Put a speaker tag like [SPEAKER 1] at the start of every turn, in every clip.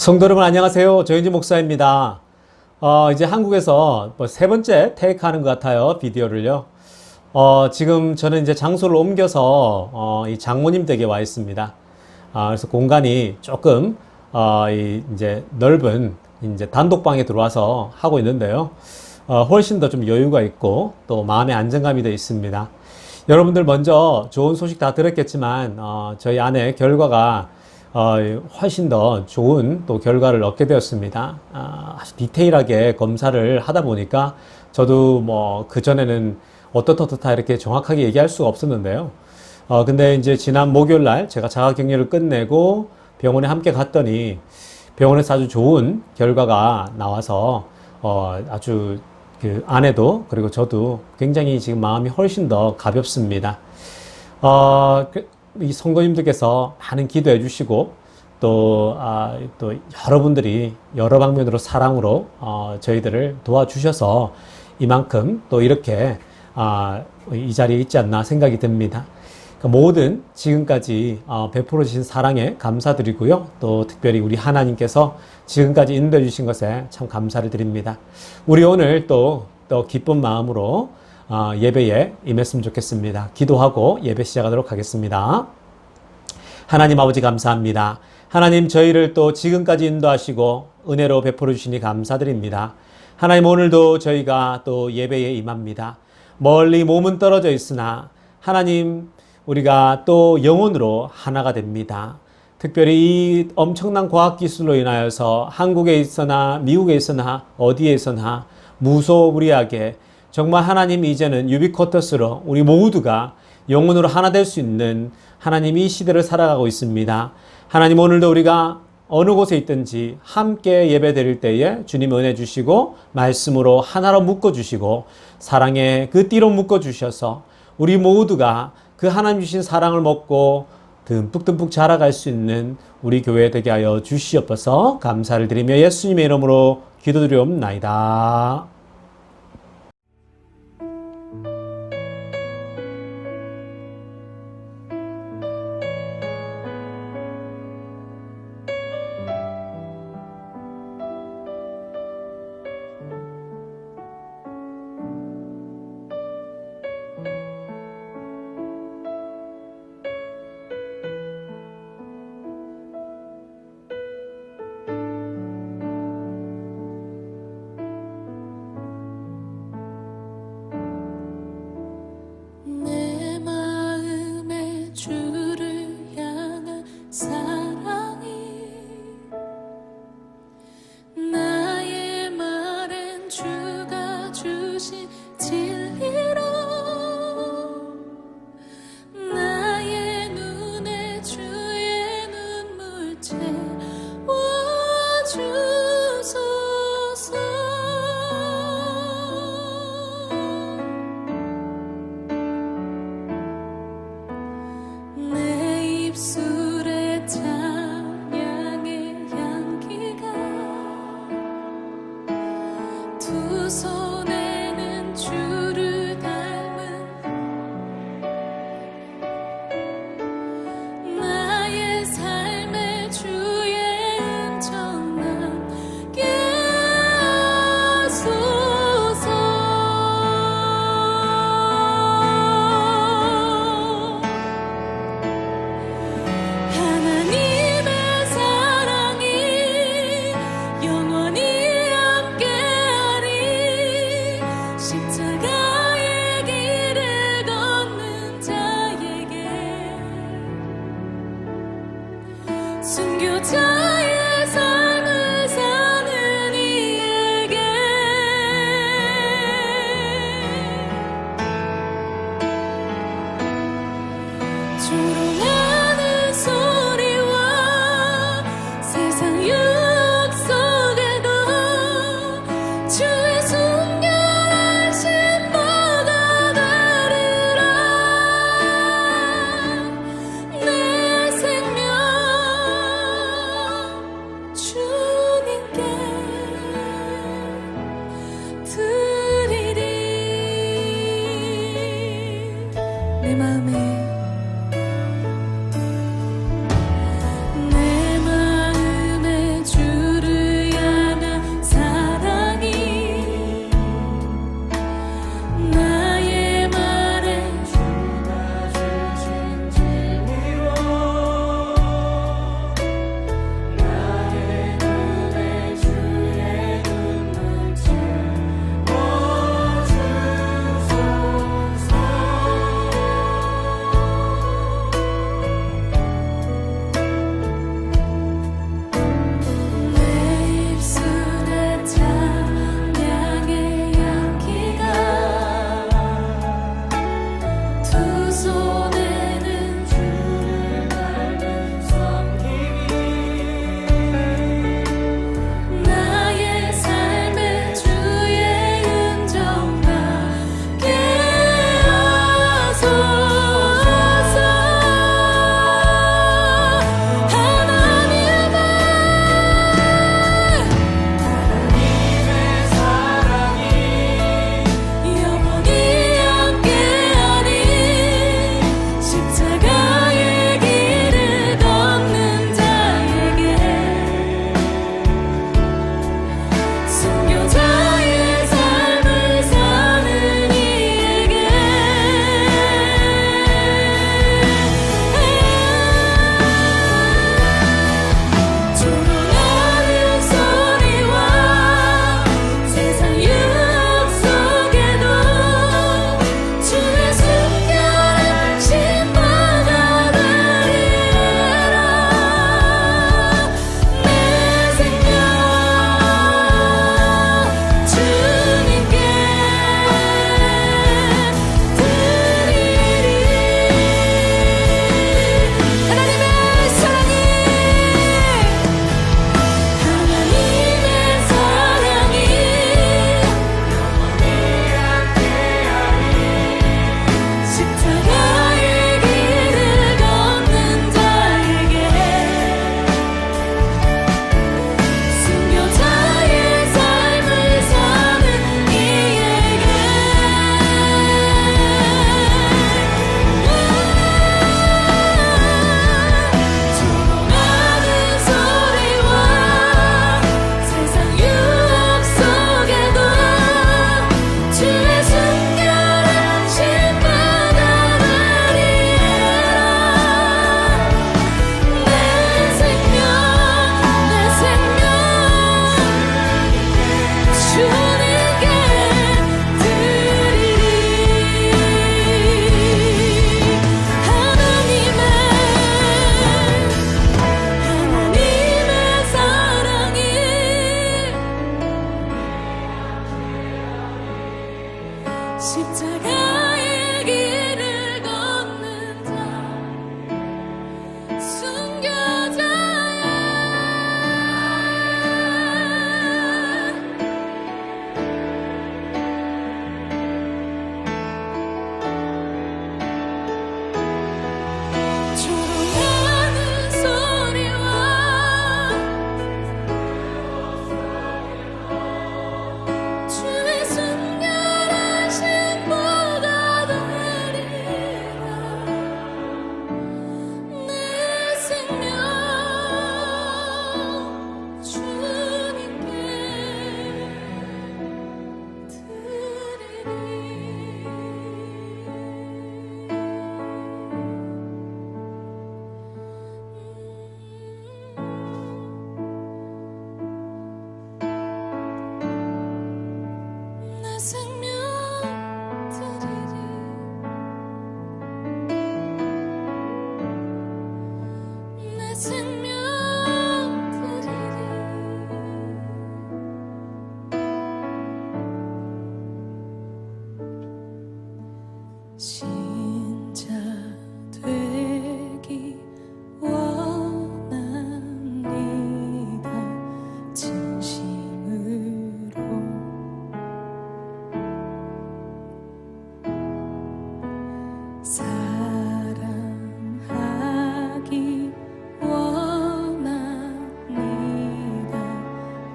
[SPEAKER 1] 성도 여러분 안녕하세요. 조현진 목사입니다. 이제 한국에서 세 번째 테이크 하는 것 같아요. 비디오를요. 지금 저는 이제 장소를 옮겨서 이 장모님 댁에 와 있습니다. 그래서 공간이 조금 이제 넓은 이제 단독방에 들어와서 하고 있는데요. 훨씬 더 좀 여유가 있고 또 마음의 안정감이 더 있습니다. 여러분들 먼저 좋은 소식 다 들었겠지만 저희 아내 결과가 훨씬 더 좋은 또 결과를 얻게 되었습니다. 아주 디테일하게 검사를 하다 보니까 저도 뭐 그전에는 어떻다 이렇게 정확하게 얘기할 수가 없었는데요. 근데 이제 지난 목요일 날 제가 자가격리를 끝내고 병원에 함께 갔더니 병원에서 아주 좋은 결과가 나와서 아주 그 아내도 그리고 저도 굉장히 지금 마음이 훨씬 더 가볍습니다. 이 성도님들께서 많은 기도해 주시고 또 여러분들이 여러 방면으로 사랑으로 저희들을 도와주셔서 이만큼 또 이렇게 이 자리에 있지 않나 생각이 듭니다. 모든 지금까지 베풀어 주신 사랑에 감사드리고요. 또 특별히 우리 하나님께서 지금까지 인도해 주신 것에 참 감사를 드립니다. 우리 오늘 또 기쁜 마음으로 예배에 임했으면 좋겠습니다. 기도하고 예배 시작하도록 하겠습니다. 하나님 아버지 감사합니다. 하나님 저희를 또 지금까지 인도하시고 은혜로 베풀어 주시니 감사드립니다. 하나님 오늘도 저희가 또 예배에 임합니다. 멀리 몸은 떨어져 있으나 하나님 우리가 또 영혼으로 하나가 됩니다. 특별히 이 엄청난 과학기술로 인하여서 한국에 있으나 미국에 있으나 어디에 있으나 무소불위하게 정말 하나님 이제는 유비쿼터스로 우리 모두가 영혼으로 하나 될 수 있는 하나님 이 시대를 살아가고 있습니다. 하나님 오늘도 우리가 어느 곳에 있든지 함께 예배 드릴 때에 주님 은혜 주시고 말씀으로 하나로 묶어 주시고 사랑의 그 띠로 묶어 주셔서 우리 모두가 그 하나님 주신 사랑을 먹고 듬뿍듬뿍 자라갈 수 있는 우리 교회 되게 하여 주시옵소서. 감사를 드리며 예수님의 이름으로 기도드리옵나이다.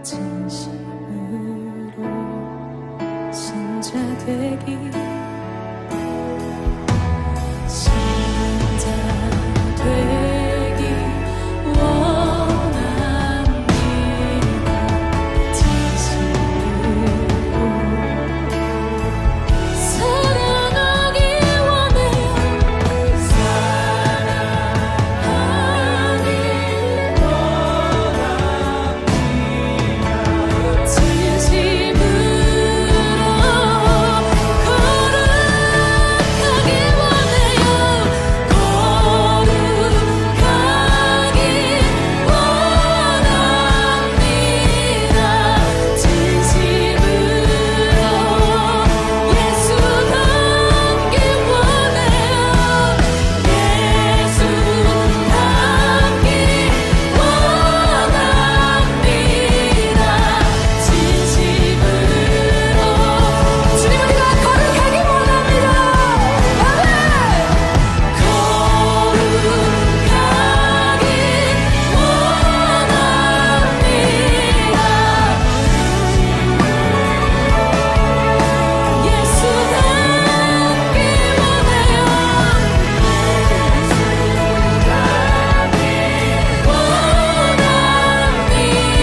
[SPEAKER 2] 진심으로 신자 되기 신자 되기 원합니다. 진심으로 사랑하기 원해요. 사랑하기 원합니다. 진심으로 거룩하기 원해요. 거룩하기 원합니다. 진심으로 예수 닮기 원해요. 예수 닮기 원합니다. 진심으로 주님 우리가 거룩하기 원합니다. 아멘. 거룩하기 원합니다. 예수 닮기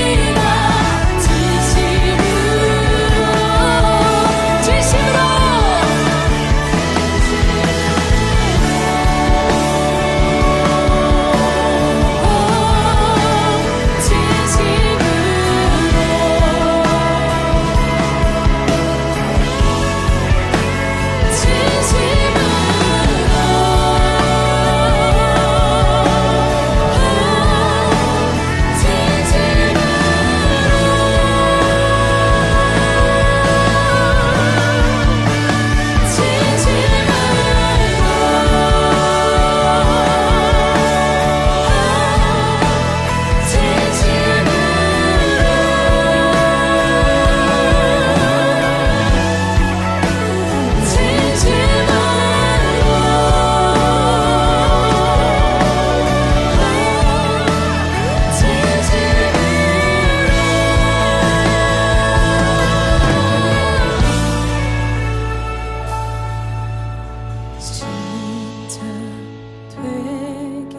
[SPEAKER 2] 원해요. 원합니다. 진심으로 진짜 되기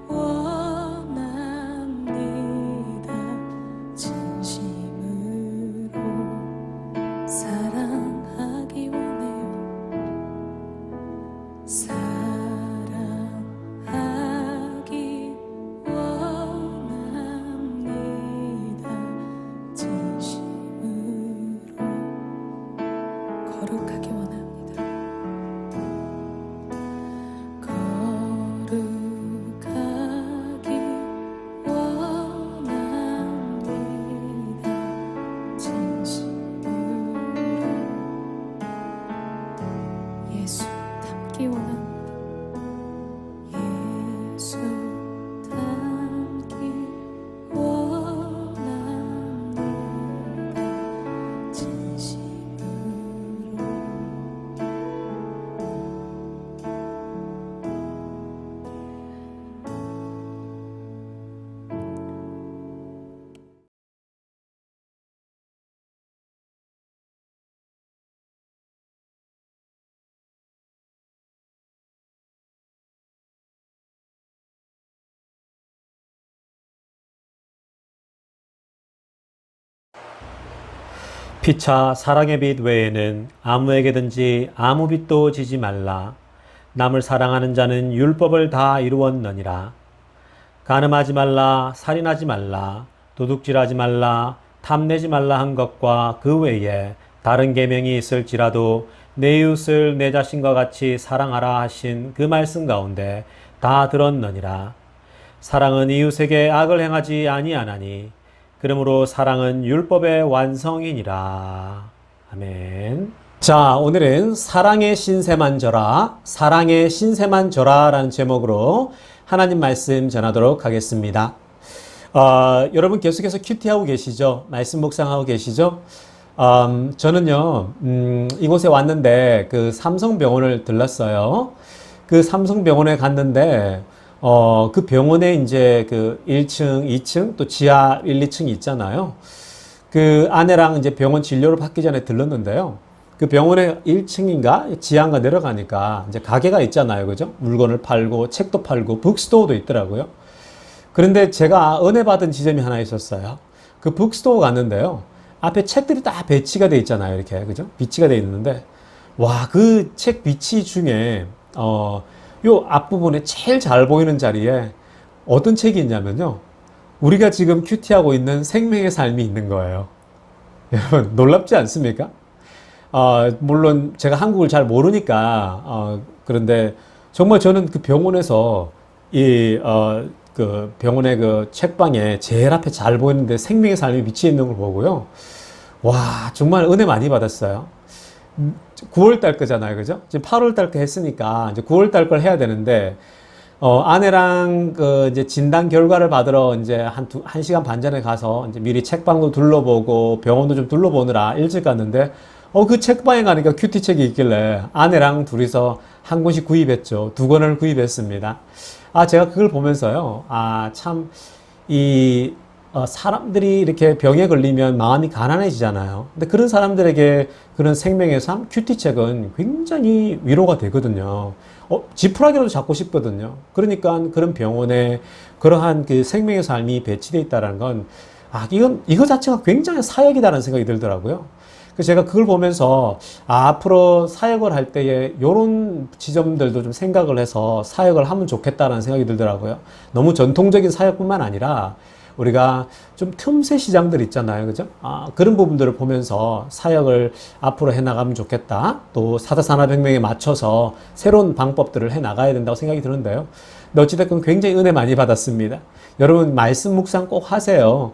[SPEAKER 2] 원합니다. 진심으로 사랑하기 원해요. 사랑하기 원합니다. 진심으로 거룩하기 원합니다. 거룩하기 원합니다. 진심으로 예수 닮기 원합니다. 예수 닮기 원합니다. 진심으로
[SPEAKER 1] 피차 사랑의 빛 외에는 아무에게든지 아무 빚도 지지 말라. 남을 사랑하는 자는 율법을 다 이루었느니라. 간음하지 말라, 살인하지 말라, 도둑질하지 말라, 탐내지 말라 한 것과 그 외에 다른 계명이 있을지라도 내 이웃을 내 자신과 같이 사랑하라 하신 그 말씀 가운데 다 들었느니라. 사랑은 이웃에게 악을 행하지 아니하나니 그러므로 사랑은 율법의 완성이니라. 아멘. 자, 오늘은 사랑의 신세만 져라, 사랑의 신세만 져라 라는 제목으로 하나님 말씀 전하도록 하겠습니다. 여러분 계속해서 큐티하고 계시죠? 말씀 묵상하고 계시죠? 저는요, 이곳에 왔는데 그 삼성병원을 들렀어요. 그 삼성병원에 갔는데 그 병원에 이제 그 1층, 2층, 또 지하 1, 2층이 있잖아요. 그 아내랑 이제 병원 진료를 받기 전에 들렀는데요. 그 병원에 1층인가 지하인가 내려가니까 이제 가게가 있잖아요. 그죠? 물건을 팔고 책도 팔고 북스토어도 있더라고요. 그런데 제가 은혜 받은 지점이 하나 있었어요. 그 북스토어 갔는데요. 앞에 책들이 다 배치가 돼 있잖아요. 이렇게. 그죠? 비치가 돼 있는데 와, 그 책 비치 중에 요 앞부분에 제일 잘 보이는 자리에 어떤 책이 있냐면요. 우리가 지금 큐티하고 있는 생명의 삶이 있는 거예요. 여러분, 놀랍지 않습니까? 물론 제가 한국을 잘 모르니까, 그런데 정말 저는 그 병원에서 그 병원의 그 책방에 제일 앞에 잘 보이는데 생명의 삶이 비치해 있는 걸 보고요. 와, 정말 은혜 많이 받았어요. 9월 달 거잖아요. 그죠? 지금 8월 달 거 했으니까 이제 9월 달 걸 해야 되는데, 아내랑 그 이제 진단 결과를 받으러 이제 한 시간 반 전에 가서 이제 미리 책방도 둘러보고 병원도 좀 둘러보느라 일찍 갔는데, 그 책방에 가니까 큐티 책이 있길래 아내랑 둘이서 한 권씩 구입했죠. 두 권을 구입했습니다. 제가 그걸 보면서요. 참, 사람들이 이렇게 병에 걸리면 마음이 가난해지잖아요. 근데 그런 사람들에게 그런 생명의 삶, 큐티 책은 굉장히 위로가 되거든요. 지푸라기라도 잡고 싶거든요. 그러니까 그런 병원에 그러한 그 생명의 삶이 배치되어 있다는 건, 이거 자체가 굉장히 사역이다라는 생각이 들더라고요. 그래서 제가 그걸 보면서, 앞으로 사역을 할 때에 이런 지점들도 좀 생각을 해서 사역을 하면 좋겠다라는 생각이 들더라고요. 너무 전통적인 사역뿐만 아니라, 우리가 좀 틈새 시장들 있잖아요. 그죠? 그런 부분들을 보면서 사역을 앞으로 해 나가면 좋겠다. 또 4차 산업혁명에 맞춰서 새로운 방법들을 해 나가야 된다고 생각이 드는데요. 근데 어찌됐건 굉장히 은혜 많이 받았습니다. 여러분, 말씀 묵상 꼭 하세요.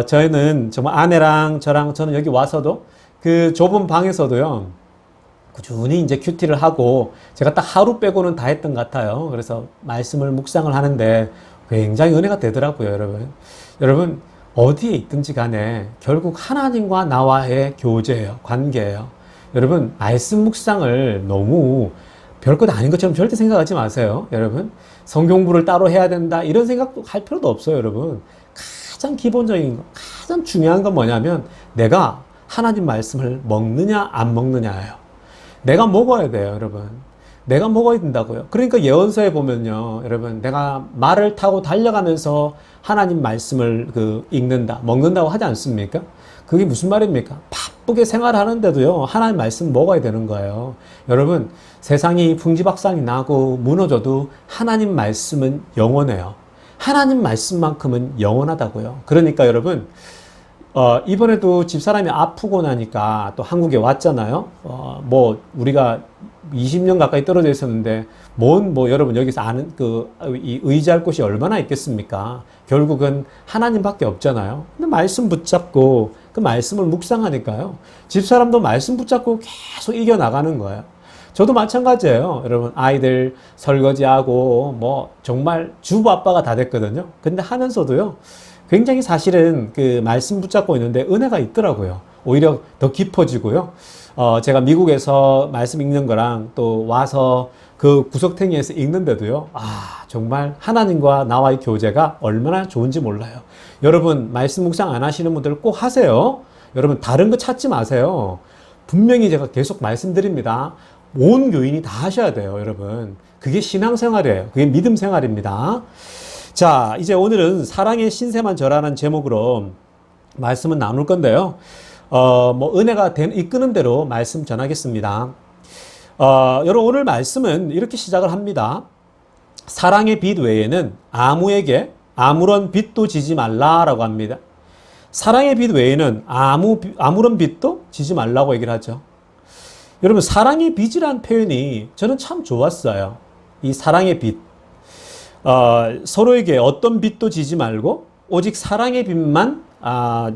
[SPEAKER 1] 저희는 정말 아내랑 저는 여기 와서도 그 좁은 방에서도요. 꾸준히 이제 큐티를 하고 제가 딱 하루 빼고는 다 했던 것 같아요. 그래서 말씀을 묵상을 하는데 굉장히 은혜가 되더라고요, 여러분. 여러분, 어디에 있든지 간에 결국 하나님과 나와의 교제예요, 관계예요. 여러분, 말씀 묵상을 너무 별것 아닌 것처럼 절대 생각하지 마세요, 여러분. 성경부를 따로 해야 된다, 이런 생각도 할 필요도 없어요, 여러분. 가장 기본적인 거, 가장 중요한 건 뭐냐면 내가 하나님 말씀을 먹느냐, 안 먹느냐예요. 내가 먹어야 돼요, 여러분. 내가 먹어야 된다고요. 그러니까 예언서에 보면요, 여러분, 내가 말을 타고 달려가면서 하나님 말씀을 읽는다, 먹는다고 하지 않습니까? 그게 무슨 말입니까? 바쁘게 생활하는데도요, 하나님 말씀 먹어야 되는 거예요. 여러분, 세상이 풍지박산이 나고 무너져도 하나님 말씀은 영원해요. 하나님 말씀만큼은 영원하다고요. 그러니까 여러분, 이번에도 집사람이 아프고 나니까 또 한국에 왔잖아요. 우리가 20년 가까이 떨어져 있었는데, 여러분 여기서 아는 이 의지할 곳이 얼마나 있겠습니까? 결국은 하나님밖에 없잖아요. 근데 말씀 붙잡고 그 말씀을 묵상하니까요. 집사람도 말씀 붙잡고 계속 이겨나가는 거예요. 저도 마찬가지예요. 여러분, 아이들 설거지하고 정말 주부 아빠가 다 됐거든요. 근데 하면서도요. 굉장히 사실은 그 말씀 붙잡고 있는데 은혜가 있더라고요. 오히려 더 깊어지고요. 제가 미국에서 말씀 읽는 거랑 또 와서 그 구석탱이에서 읽는데도요. 정말 하나님과 나와의 교제가 얼마나 좋은지 몰라요. 여러분, 말씀 묵상 안 하시는 분들 꼭 하세요. 여러분, 다른 거 찾지 마세요. 분명히 제가 계속 말씀드립니다. 온 교인이 다 하셔야 돼요, 여러분. 그게 신앙생활이에요. 그게 믿음 생활입니다. 자, 이제 오늘은 사랑의 신세만 절하는 제목으로 말씀은 나눌 건데요. 은혜가 이끄는 대로 말씀 전하겠습니다. 여러분, 오늘 말씀은 이렇게 시작을 합니다. 사랑의 빛 외에는 아무에게 아무런 빛도 지지 말라라고 합니다. 사랑의 빛 외에는 아무런 빛도 지지 말라고 얘기를 하죠. 여러분, 사랑의 빛이란 표현이 저는 참 좋았어요. 이 사랑의 빛. 서로에게 어떤 빛도 지지 말고 오직 사랑의 빛만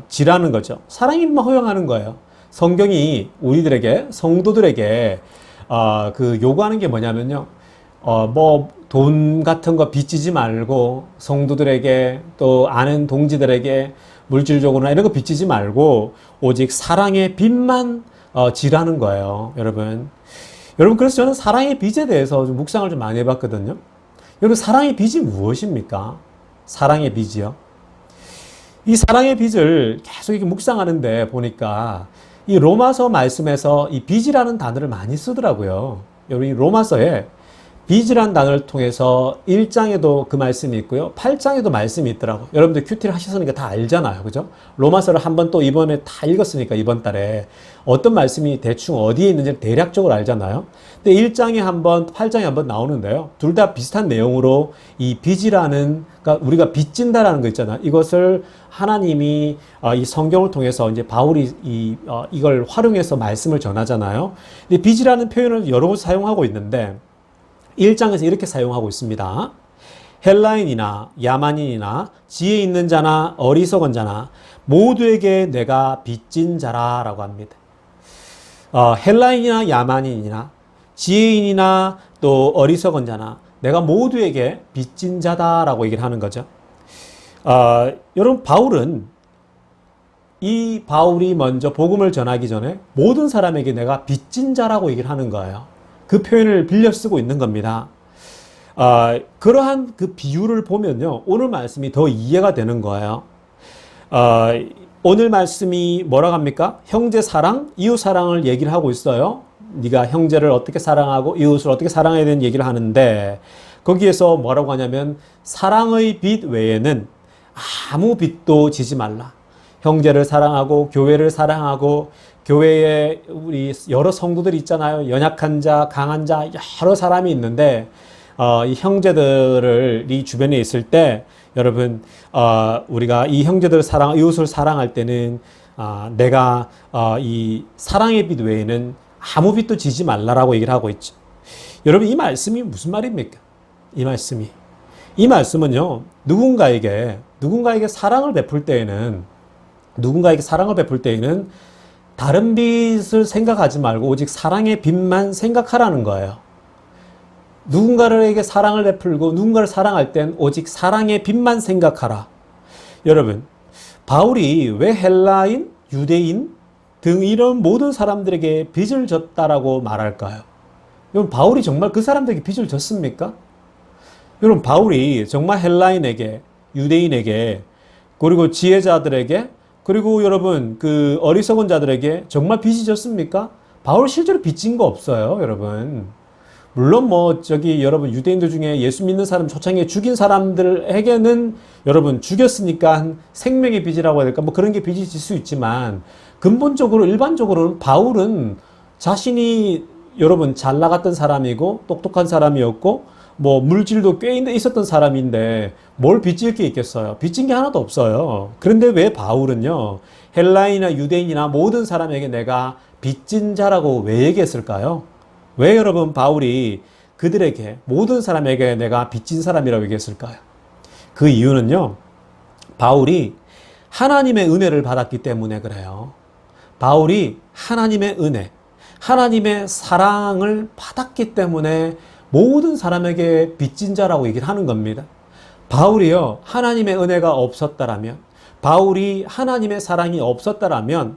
[SPEAKER 1] 지라는 거죠. 사랑의 빛만 허용하는 거예요. 성경이 우리들에게, 성도들에게 요구하는 게 뭐냐면요. 돈 같은 거 빚지지 말고, 성도들에게 또 아는 동지들에게 물질적으로나 이런 거 빚지지 말고 오직 사랑의 빛만 지라는 거예요, 여러분. 그래서 저는 사랑의 빛에 대해서 좀 묵상을 좀 많이 해봤거든요. 여러분, 사랑의 빚이 무엇입니까? 사랑의 빚이요. 이 사랑의 빚을 계속 이렇게 묵상하는데 보니까 이 로마서 말씀에서 이 빚이라는 단어를 많이 쓰더라고요. 여러분, 이 로마서에 빚이라는 단어를 통해서 1장에도 그 말씀이 있고요. 8장에도 말씀이 있더라고요. 여러분들 큐티를 하셨으니까 다 알잖아요. 그죠? 로마서를 한번 또 이번에 다 읽었으니까 이번 달에 어떤 말씀이 대충 어디에 있는지 대략적으로 알잖아요. 근데 1장에 한번, 8장에 한번 나오는데요. 둘 다 비슷한 내용으로 이 빚이라는, 그러니까 우리가 빚진다라는 거 있잖아요. 이것을 하나님이 이 성경을 통해서 이제 바울이 이걸 활용해서 말씀을 전하잖아요. 근데 빚이라는 표현을 여러 번 사용하고 있는데 1장에서 이렇게 사용하고 있습니다. 헬라인이나 야만인이나 지혜 있는 자나 어리석은 자나 모두에게 내가 빚진 자라 라고 합니다. 헬라인이나 야만인이나 지혜인이나 또 어리석은 자나 내가 모두에게 빚진 자다라고 얘기를 하는 거죠. 여러분, 바울이 먼저 복음을 전하기 전에 모든 사람에게 내가 빚진 자라고 얘기를 하는 거예요. 그 표현을 빌려 쓰고 있는 겁니다. 그러한 그 비유를 보면요, 오늘 말씀이 더 이해가 되는 거예요. 오늘 말씀이 뭐라고 합니까? 형제 사랑, 이웃 사랑을 얘기를 하고 있어요. 네가 형제를 어떻게 사랑하고 이웃을 어떻게 사랑해야 되는 얘기를 하는데 거기에서 뭐라고 하냐면 사랑의 빚 외에는 아무 빚도 지지 말라. 형제를 사랑하고 교회를 사랑하고 교회에 우리 여러 성도들이 있잖아요. 연약한 자, 강한 자, 여러 사람이 있는데 이 형제들을 이 주변에 있을 때 여러분, 우리가 이 형제들을 이웃을 사랑할 때는 내가 이 사랑의 빚 외에는 아무 빚도 지지 말라라고 얘기를 하고 있죠. 여러분, 이 말씀이 무슨 말입니까? 이 말씀은요, 누군가에게 사랑을 베풀 때에는 다른 빚을 생각하지 말고 오직 사랑의 빚만 생각하라는 거예요. 누군가에게 사랑을 베풀고 누군가를 사랑할 땐 오직 사랑의 빚만 생각하라. 여러분, 바울이 왜 헬라인, 유대인 등 이런 모든 사람들에게 빚을 졌다라고 말할까요? 여러분, 바울이 정말 그 사람들에게 빚을 졌습니까? 여러분, 바울이 정말 헬라인에게, 유대인에게, 그리고 지혜자들에게, 그리고 여러분 그 어리석은 자들에게 정말 빚이 졌습니까? 바울 실제로 빚진 거 없어요, 여러분. 물론 여러분 유대인들 중에 예수 믿는 사람 초창기에 죽인 사람들에게는 여러분 죽였으니까 한 생명의 빚이라고 해야 될까? 그런 게 빚이 질 수 있지만 근본적으로 일반적으로는 바울은 자신이 여러분 잘 나갔던 사람이고 똑똑한 사람이었고 물질도 꽤 있었던 사람인데 뭘 빚질 게 있겠어요? 빚진 게 하나도 없어요. 그런데 왜 바울은요, 헬라인이나 유대인이나 모든 사람에게 내가 빚진 자라고 왜 얘기했을까요? 왜 여러분 바울이 그들에게 모든 사람에게 내가 빚진 사람이라고 얘기했을까요? 그 이유는요, 바울이 하나님의 은혜를 받았기 때문에 그래요. 바울이 하나님의 은혜, 하나님의 사랑을 받았기 때문에 모든 사람에게 빚진 자라고 얘기를 하는 겁니다. 바울이요, 하나님의 은혜가 없었다라면, 바울이 하나님의 사랑이 없었다라면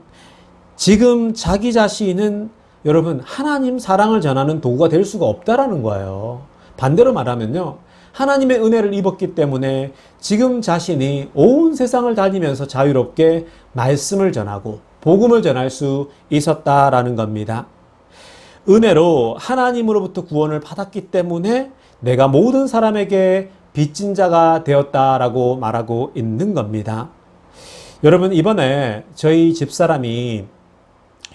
[SPEAKER 1] 지금 자기 자신은 여러분 하나님 사랑을 전하는 도구가 될 수가 없다라는 거예요. 반대로 말하면요, 하나님의 은혜를 입었기 때문에 지금 자신이 온 세상을 다니면서 자유롭게 말씀을 전하고 복음을 전할 수 있었다라는 겁니다. 은혜로 하나님으로부터 구원을 받았기 때문에 내가 모든 사람에게 빚진 자가 되었다라고 말하고 있는 겁니다. 여러분, 이번에 저희 집사람이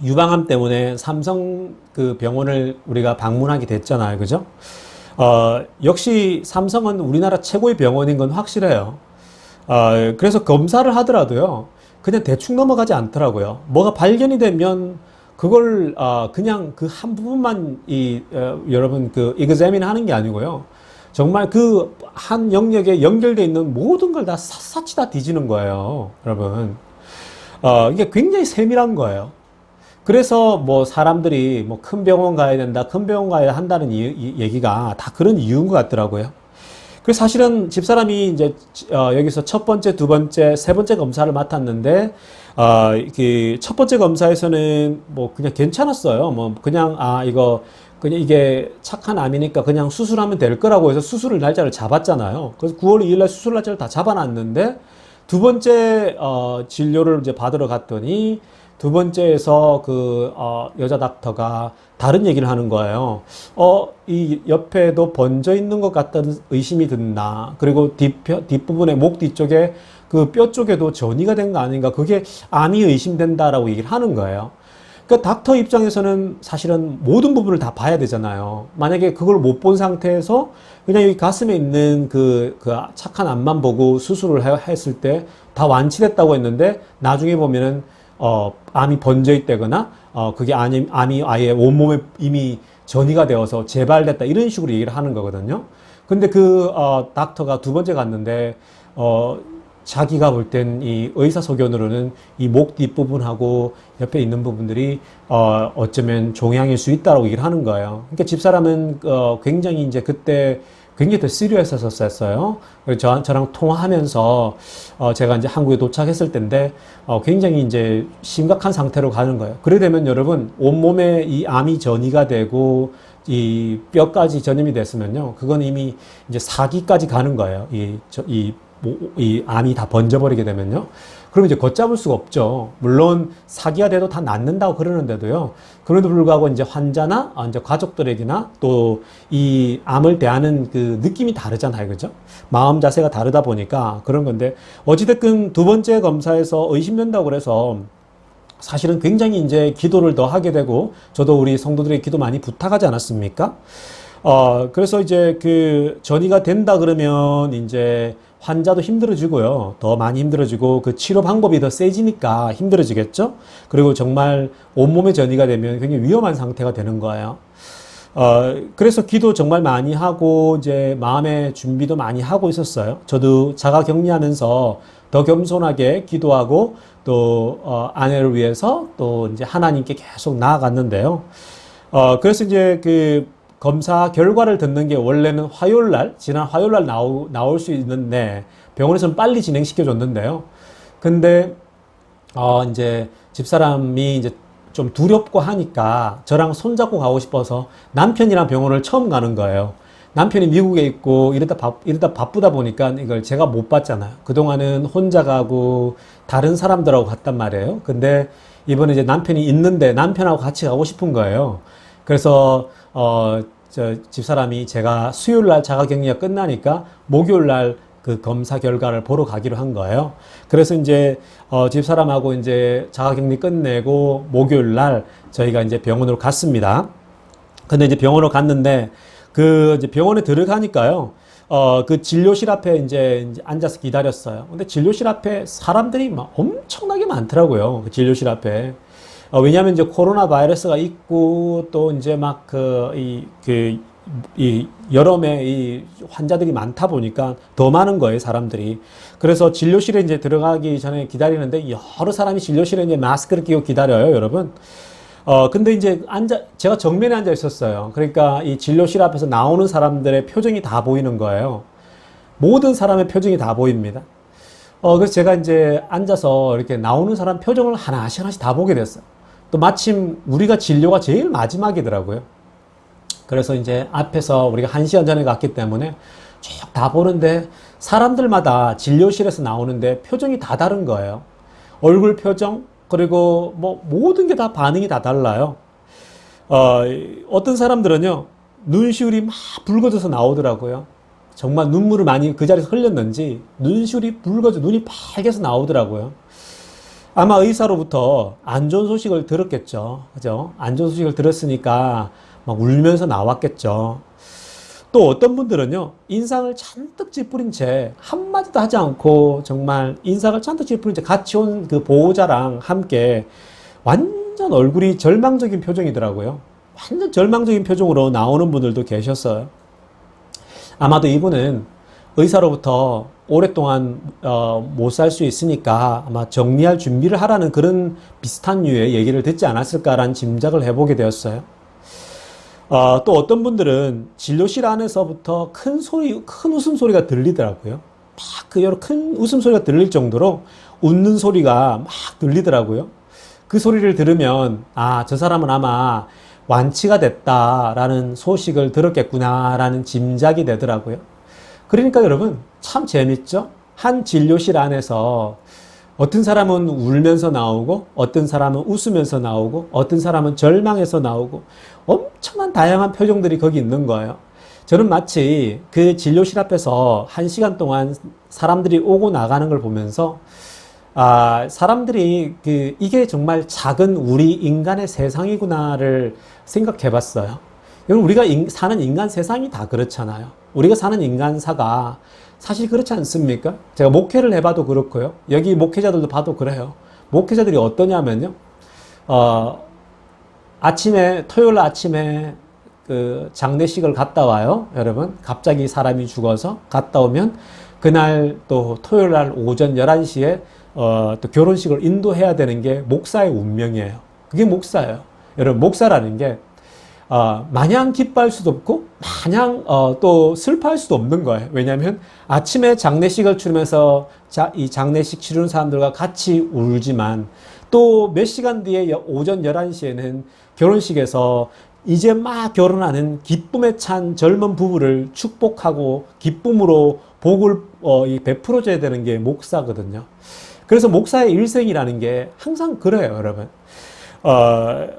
[SPEAKER 1] 유방암 때문에 삼성 그 병원을 우리가 방문하게 됐잖아요. 그죠? 역시 삼성은 우리나라 최고의 병원인 건 확실해요. 그래서 검사를 하더라도요, 그냥 대충 넘어가지 않더라고요. 뭐가 발견이 되면 그걸 그냥 그 한 부분만 여러분 그 examine 하는 게 아니고요. 정말 그 한 영역에 연결되어 있는 모든 걸 다 샅샅이 다 뒤지는 거예요, 여러분. 이게 굉장히 세밀한 거예요. 그래서 사람들이 큰 병원 가야 된다, 큰 병원 가야 한다는 얘기가 다 그런 이유인 것 같더라고요. 그래서 사실은 집사람이 이제 여기서 첫 번째, 두 번째, 세 번째 검사를 맡았는데 그 첫 번째 검사에서는 그냥 괜찮았어요. 그냥 이거 그냥 이게 착한 암이니까 그냥 수술하면 될 거라고 해서 수술을 날짜를 잡았잖아요. 그래서 9월 2일 날 수술 날짜를 다 잡아놨는데 두 번째 진료를 이제 받으러 갔더니 두 번째에서 여자 닥터가 다른 얘기를 하는 거예요. 이 옆에도 번져 있는 것 같다는 의심이 든다. 그리고 뒷부분에 목 뒤쪽에 그 뼈 쪽에도 전이가 된 거 아닌가. 그게 암이 의심된다라고 얘기를 하는 거예요. 그러니까 닥터 입장에서는 사실은 모든 부분을 다 봐야 되잖아요. 만약에 그걸 못 본 상태에서 그냥 여기 가슴에 있는 그 착한 암만 보고 수술을 했을 때 다 완치됐다고 했는데 나중에 보면은 암이 번져 있다거나 그게 암이 아예 온몸에 이미 전이가 되어서 재발됐다 이런 식으로 얘기를 하는 거거든요. 근데 닥터가 두 번째 갔는데 자기가 볼 땐 이 의사소견으로는 이 목 뒷부분하고 옆에 있는 부분들이 어쩌면 종양일 수 있다고 얘기를 하는 거예요. 그러니까 집사람은 굉장히 이제 그때 굉장히 더 시리어스했었어요. 저랑 통화하면서 제가 이제 한국에 도착했을 때인데 굉장히 이제 심각한 상태로 가는 거예요. 그래 되면 여러분 온몸에 이 암이 전이가 되고 이 뼈까지 전염이 됐으면요, 그건 이미 이제 사기까지 가는 거예요. 이 암이 다 번져버리게 되면요. 그러면 이제 걷잡을 수가 없죠. 물론 사기가 돼도 다 낫는다고 그러는데도요. 그럼에도 불구하고 이제 환자나 이제 가족들에게나 또 이 암을 대하는 그 느낌이 다르잖아요. 그죠? 마음 자세가 다르다 보니까 그런 건데 어찌됐든 두 번째 검사에서 의심된다고 그래서 사실은 굉장히 이제 기도를 더 하게 되고 저도 우리 성도들의 기도 많이 부탁하지 않았습니까? 그래서 이제 전이가 된다 그러면 이제 환자도 힘들어지고요. 더 많이 힘들어지고 그 치료 방법이 더 세지니까 힘들어지겠죠? 그리고 정말 온몸에 전이가 되면 굉장히 위험한 상태가 되는 거예요. 그래서 기도 정말 많이 하고 이제 마음의 준비도 많이 하고 있었어요. 저도 자가 격리하면서 더 겸손하게 기도하고 또 아내를 위해서 또 이제 하나님께 계속 나아갔는데요. 그래서 이제 검사 결과를 듣는 게 원래는 지난 화요일 날 나올 수 있는데 병원에서는 빨리 진행시켜 줬는데요. 근데 이제 집사람이 이제 좀 두렵고 하니까 저랑 손잡고 가고 싶어서 남편이랑 병원을 처음 가는 거예요. 남편이 미국에 있고 이러다 바쁘다 보니까 이걸 제가 못 봤잖아요. 그동안은 혼자 가고 다른 사람들하고 갔단 말이에요. 근데 이번에 이제 남편이 있는데 남편하고 같이 가고 싶은 거예요. 그래서 집사람이 제가 수요일 날 자가격리가 끝나니까 목요일 날 그 검사 결과를 보러 가기로 한 거예요. 그래서 이제 집사람하고 이제 자가격리 끝내고 목요일 날 저희가 이제 병원으로 갔습니다. 근데 이제 병원으로 갔는데 이제 병원에 들어가니까요. 그 진료실 앞에 이제 앉아서 기다렸어요. 근데 진료실 앞에 사람들이 막 엄청나게 많더라고요. 그 진료실 앞에. 왜냐하면 이제 코로나 바이러스가 있고 또 이제 막 여름에 이 환자들이 많다 보니까 더 많은 거예요, 사람들이. 그래서 진료실에 이제 들어가기 전에 기다리는데 여러 사람이 진료실에 이제 마스크를 끼고 기다려요, 여러분. 근데 이제 제가 정면에 앉아 있었어요. 그러니까 이 진료실 앞에서 나오는 사람들의 표정이 다 보이는 거예요. 모든 사람의 표정이 다 보입니다. 그래서 제가 이제 앉아서 이렇게 나오는 사람 표정을 하나씩 다 보게 됐어요. 또 마침 우리가 진료가 제일 마지막이더라고요. 그래서 이제 앞에서 우리가 1시간 전에 갔기 때문에 쭉 다 보는데 사람들마다 진료실에서 나오는데 표정이 다 다른 거예요. 얼굴 표정, 그리고 뭐 모든 게 다 반응이 다 달라요. 어떤 사람들은요, 눈시울이 막 붉어져서 나오더라고요. 정말 눈물을 많이 그 자리에서 흘렸는지 눈시울이 붉어져 눈이 빨개서 나오더라고요. 아마 의사로부터 안 좋은 소식을 들었겠죠. 그죠? 안 좋은 소식을 들었으니까 막 울면서 나왔겠죠. 또 어떤 분들은요, 인상을 잔뜩 찌푸린 채 한마디도 하지 않고 정말 인상을 잔뜩 찌푸린 채 같이 온 그 보호자랑 함께 완전 얼굴이 절망적인 표정이더라고요. 완전 절망적인 표정으로 나오는 분들도 계셨어요. 아마도 이분은 의사로부터 오랫동안 못 살 수 있으니까 아마 정리할 준비를 하라는 그런 비슷한 류의 얘기를 듣지 않았을까라는 짐작을 해보게 되었어요. 또 어떤 분들은 진료실 안에서부터 큰 웃음소리가 들리더라고요. 막 여러 큰 웃음소리가 들릴 정도로 웃는 소리가 막 들리더라고요. 그 소리를 들으면 저 사람은 아마 완치가 됐다라는 소식을 들었겠구나라는 짐작이 되더라고요. 그러니까 여러분 참 재밌죠? 한 진료실 안에서 어떤 사람은 울면서 나오고 어떤 사람은 웃으면서 나오고 어떤 사람은 절망해서 나오고 엄청난 다양한 표정들이 거기 있는 거예요. 저는 마치 그 진료실 앞에서 1시간 동안 사람들이 오고 나가는 걸 보면서 사람들이 이게 정말 작은 우리 인간의 세상이구나를 생각해 봤어요. 여러분, 우리가 사는 인간 세상이 다 그렇잖아요. 우리가 사는 인간사가 사실 그렇지 않습니까? 제가 목회를 해봐도 그렇고요. 여기 목회자들도 봐도 그래요. 목회자들이 어떠냐면요. 토요일 아침에 그 장례식을 갔다 와요. 여러분, 갑자기 사람이 죽어서 갔다 오면 그날 또 토요일 날 오전 11시에 또 결혼식을 인도해야 되는 게 목사의 운명이에요. 그게 목사예요. 여러분, 목사라는 게 마냥 기뻐할 수도 없고 마냥 또 슬퍼할 수도 없는 거예요. 왜냐하면 아침에 장례식을 치르면서 이 장례식 치르는 사람들과 같이 울지만 또 몇 시간 뒤에 오전 11시에는 결혼식에서 이제 막 결혼하는 기쁨에 찬 젊은 부부를 축복하고 기쁨으로 복을 베풀어줘야 되는 게 목사거든요. 그래서 목사의 일생이라는 게 항상 그래요, 여러분.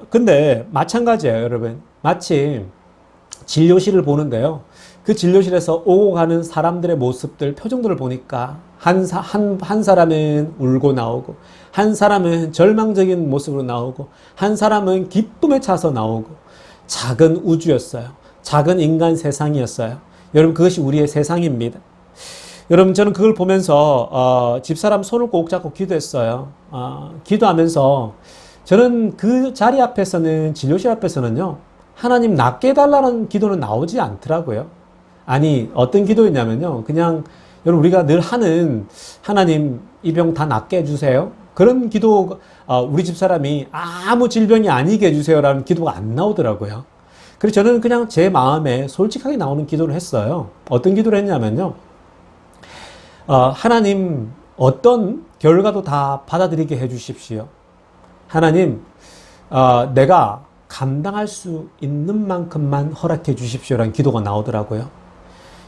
[SPEAKER 1] 근데 마찬가지예요, 여러분. 마치 진료실을 보는데요. 그 진료실에서 오고 가는 사람들의 모습들, 표정들을 보니까 한 사람은 울고 나오고, 한 사람은 절망적인 모습으로 나오고, 한 사람은 기쁨에 차서 나오고, 작은 우주였어요. 작은 인간 세상이었어요. 여러분, 그것이 우리의 세상입니다. 여러분, 저는 그걸 보면서 집사람 손을 꼭 잡고 기도했어요. 기도하면서 저는 그 자리 앞에서는, 진료실 앞에서는요, 하나님 낫게 해달라는 기도는 나오지 않더라고요. 아니, 어떤 기도였냐면요, 그냥 여러분, 우리가 늘 하는 하나님 이 병 다 낫게 해주세요. 그런 기도, 우리 집사람이 아무 질병이 아니게 해주세요라는 기도가 안 나오더라고요. 그래서 저는 그냥 제 마음에 솔직하게 나오는 기도를 했어요. 어떤 기도를 했냐면요, 하나님 어떤 결과도 다 받아들이게 해주십시오. 하나님, 내가 감당할 수 있는 만큼만 허락해 주십시오라는 기도가 나오더라고요.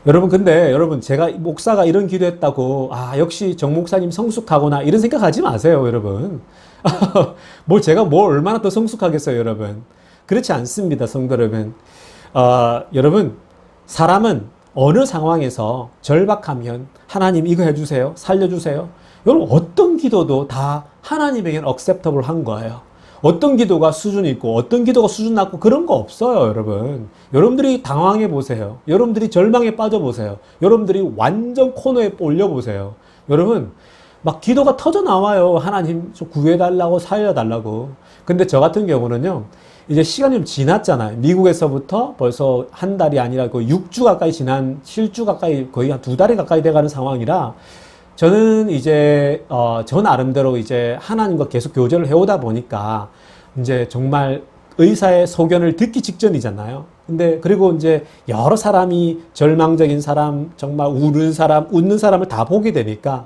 [SPEAKER 1] 여러분, 근데 여러분, 제가 목사가 이런 기도했다고 역시 정 목사님 성숙하구나 이런 생각하지 마세요, 여러분. 제가 얼마나 더 성숙하겠어요, 여러분. 그렇지 않습니다, 성도 여러분. 여러분, 사람은 어느 상황에서 절박하면 하나님 이거 해주세요, 살려주세요. 여러분, 어떤 기도도 다 하나님에게는 acceptable 한 거예요. 어떤 기도가 수준 있고 어떤 기도가 수준 낮고 그런 거 없어요, 여러분. 여러분들이 당황해 보세요. 여러분들이 절망에 빠져 보세요. 여러분들이 완전 코너에 올려 보세요. 여러분, 막 기도가 터져 나와요. 하나님 좀 구해달라고, 살려달라고. 근데 저 같은 경우는요, 이제 시간이 좀 지났잖아요. 미국에서부터 벌써 한 달이 아니라 거의 6주 가까이 지난, 7주 가까이, 거의 한 2달이 가까이 돼가는 상황이라 저는 이제 저 나름대로 이제 하나님과 계속 교제를 해오다 보니까 이제 정말 의사의 소견을 듣기 직전이잖아요. 근데 그리고 이제 여러 사람이, 절망적인 사람, 정말 우는 사람, 웃는 사람을 다 보게 되니까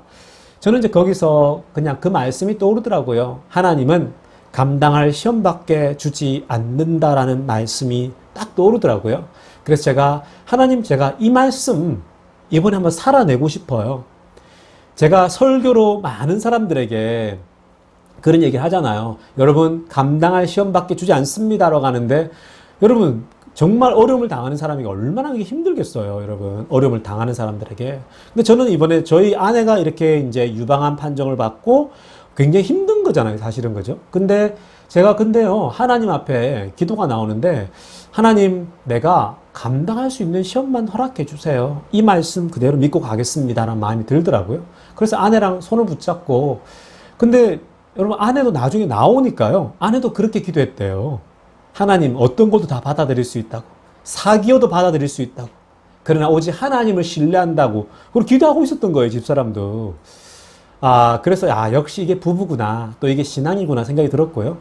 [SPEAKER 1] 저는 이제 거기서 그냥 그 말씀이 떠오르더라고요. 하나님은 감당할 시험밖에 주지 않는다라는 말씀이 딱 떠오르더라고요. 그래서 하나님, 제가 이 말씀 이번에 한번 살아내고 싶어요. 제가 설교로 많은 사람들에게 그런 얘기를 하잖아요. 여러분, 감당할 시험밖에 주지 않습니다라고 하는데, 여러분, 정말 어려움을 당하는 사람이 얼마나 힘들겠어요, 여러분. 어려움을 당하는 사람들에게. 근데 저는 이번에 저희 아내가 이렇게 이제 유방암 판정을 받고 굉장히 힘든 거잖아요, 사실은. 그죠? 근데요, 하나님 앞에 기도가 나오는데, 하나님, 내가 감당할 수 있는 시험만 허락해 주세요. 이 말씀 그대로 믿고 가겠습니다라는 마음이 들더라고요. 그래서 아내랑 손을 붙잡고, 근데 여러분, 아내도 나중에 나오니까요, 아내도 그렇게 기도했대요. 하나님, 어떤 것도 다 받아들일 수 있다고. 사기여도 받아들일 수 있다고. 그러나 오직 하나님을 신뢰한다고. 그리고 기도하고 있었던 거예요, 집사람도. 그래서, 역시 이게 부부구나. 또 이게 신앙이구나 생각이 들었고요.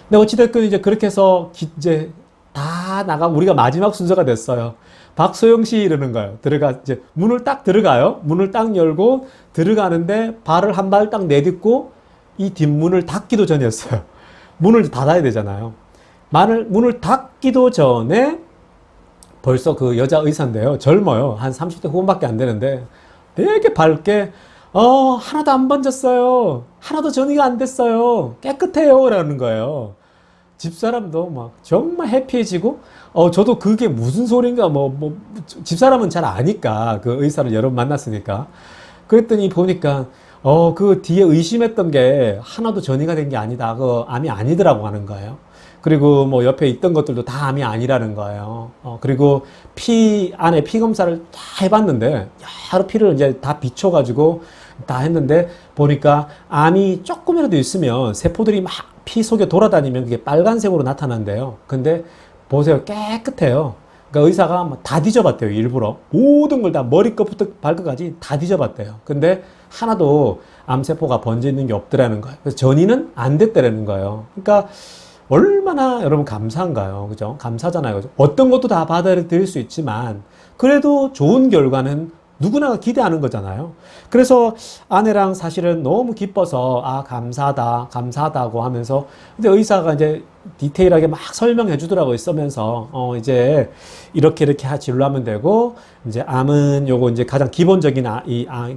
[SPEAKER 1] 근데 어찌됐건 이제 그렇게 해서 이제 다 우리가 마지막 순서가 됐어요. 박소영 씨 이러는 거예요. 이제 문을 딱 들어가요. 문을 딱 열고 들어가는데 발을 한 발 딱 내딛고 이 뒷문을 닫기도 전이었어요. 문을 닫아야 되잖아요. 문을 닫기도 전에 벌써 그 여자 의사인데요. 젊어요. 한 30대 후반밖에 안 되는데 되게 밝게 하나도 안 번졌어요. 하나도 전이가 안 됐어요. 깨끗해요. 라는 거예요. 집사람도 막 정말 해피해지고 저도 그게 무슨 소린가 집사람은 잘 아니까 그 의사를 여러 번 만났으니까 그랬더니 보니까 그 뒤에 의심했던 게 하나도 전이가 된 게 아니다. 그 암이 아니더라고 하는 거예요. 그리고 뭐 옆에 있던 것들도 다 암이 아니라는 거예요. 그리고 안에 피 검사를 다 해봤는데 여러 피를 이제 다 비춰가지고 다 했는데 보니까 암이 조금이라도 있으면 세포들이 막 피 속에 돌아다니면 그게 빨간색으로 나타난대요. 근데 보세요. 깨끗해요. 그러니까 의사가 막 다 뒤져봤대요. 일부러. 모든 걸 다 머리끝부터 발끝까지 다 뒤져봤대요. 근데 하나도 암세포가 번져 있는 게 없더라는 거예요. 그래서 전이는 안 됐다라는 거예요. 그러니까 얼마나 여러분 감사한가요? 그죠? 감사잖아요. 그죠? 어떤 것도 다 받아들일 수 있지만 그래도 좋은 결과는 누구나 기대하는 거잖아요. 그래서 아내랑 사실은 너무 기뻐서 감사하다, 감사하다고 하면서 근데 의사가 이제 디테일하게 막 설명해 주더라고요. 쓰면서 이제 이렇게 진료하면 되고 이제 암은 요거 이제 가장 기본적인